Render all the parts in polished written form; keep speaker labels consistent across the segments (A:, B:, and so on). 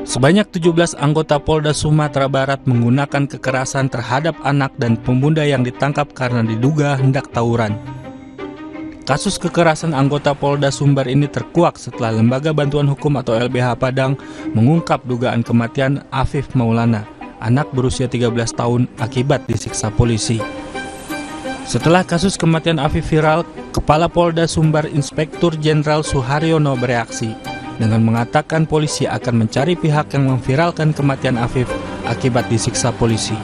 A: Sebanyak 17 anggota Polda Sumatera Barat menggunakan kekerasan terhadap anak dan pemuda yang ditangkap karena diduga hendak tawuran. Kasus kekerasan anggota Polda Sumbar ini terkuak setelah Lembaga Bantuan Hukum atau LBH Padang mengungkap dugaan kematian Afif Maulana, anak berusia 13 tahun akibat disiksa polisi. Setelah kasus kematian Afif viral, Kepala Polda Sumbar Inspektur Jenderal Suharyono bereaksi dengan mengatakan polisi akan mencari pihak yang memviralkan kematian Afif akibat disiksa polisi.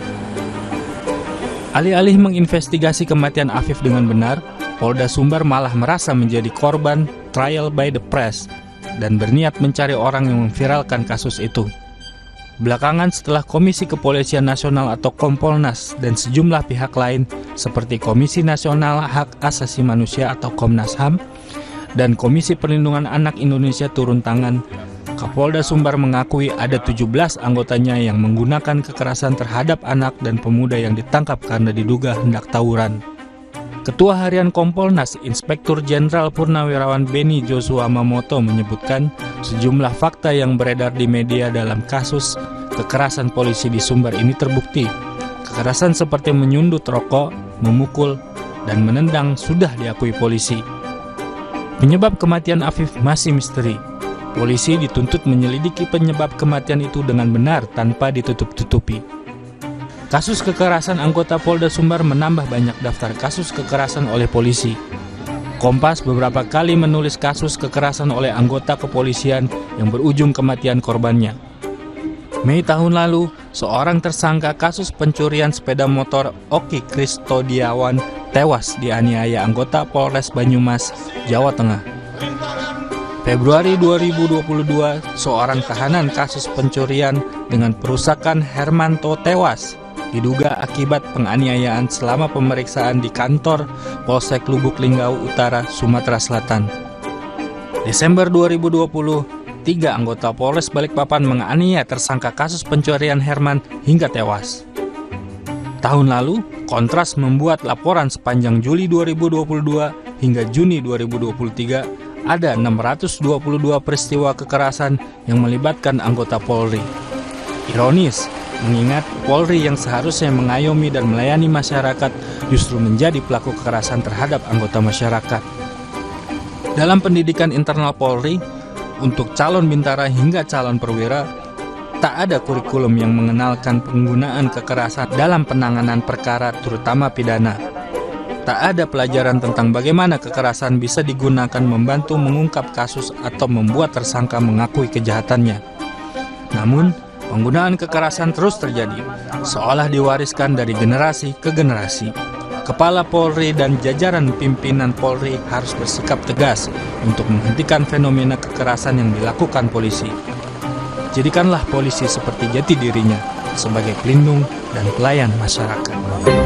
A: Alih-alih menginvestigasi kematian Afif dengan benar, Polda Sumbar malah merasa menjadi korban trial by the press dan berniat mencari orang yang memviralkan kasus itu. Belakangan setelah Komisi Kepolisian Nasional atau Kompolnas dan sejumlah pihak lain seperti Komisi Nasional Hak Asasi Manusia atau Komnas HAM dan Komisi Perlindungan Anak Indonesia turun tangan, Kapolda Sumbar mengakui ada 17 anggotanya yang menggunakan kekerasan terhadap anak dan pemuda yang ditangkap karena diduga hendak tawuran. Ketua Harian Kompolnas, Inspektur Jenderal Purnawirawan Beni Joshua Mamoto menyebutkan sejumlah fakta yang beredar di media dalam kasus kekerasan polisi di Sumbar ini terbukti. Kekerasan seperti menyundut rokok, memukul, dan menendang sudah diakui polisi. Penyebab kematian Afif masih misteri. Polisi dituntut menyelidiki penyebab kematian itu dengan benar tanpa ditutup-tutupi. Kasus kekerasan anggota Polda Sumbar menambah banyak daftar kasus kekerasan oleh polisi. Kompas beberapa kali menulis kasus kekerasan oleh anggota kepolisian yang berujung kematian korbannya. Mei tahun lalu, seorang tersangka kasus pencurian sepeda motor Oki Kristodiawan tewas dianiaya anggota Polres Banyumas, Jawa Tengah. Februari 2022, seorang tahanan kasus pencurian dengan perusakan Hermanto tewas, diduga akibat penganiayaan selama pemeriksaan di kantor Polsek Lubuk Linggau Utara, Sumatera Selatan. Desember 2020, 3 anggota Polres Balikpapan menganiaya tersangka kasus pencurian Herman hingga tewas. Tahun lalu, Kontras membuat laporan sepanjang Juli 2022 hingga Juni 2023 ada 622 peristiwa kekerasan yang melibatkan anggota Polri. Ironis, mengingat Polri yang seharusnya mengayomi dan melayani masyarakat justru menjadi pelaku kekerasan terhadap anggota masyarakat. Dalam pendidikan internal Polri, untuk calon bintara hingga calon perwira, tak ada kurikulum yang mengenalkan penggunaan kekerasan dalam penanganan perkara terutama pidana. Tak ada pelajaran tentang bagaimana kekerasan bisa digunakan membantu mengungkap kasus atau membuat tersangka mengakui kejahatannya. Namun, penggunaan kekerasan terus terjadi, seolah diwariskan dari generasi ke generasi. Kepala Polri dan jajaran pimpinan Polri harus bersikap tegas untuk menghentikan fenomena kekerasan yang dilakukan polisi. Jadikanlah polisi seperti jati dirinya, sebagai pelindung dan pelayan masyarakat.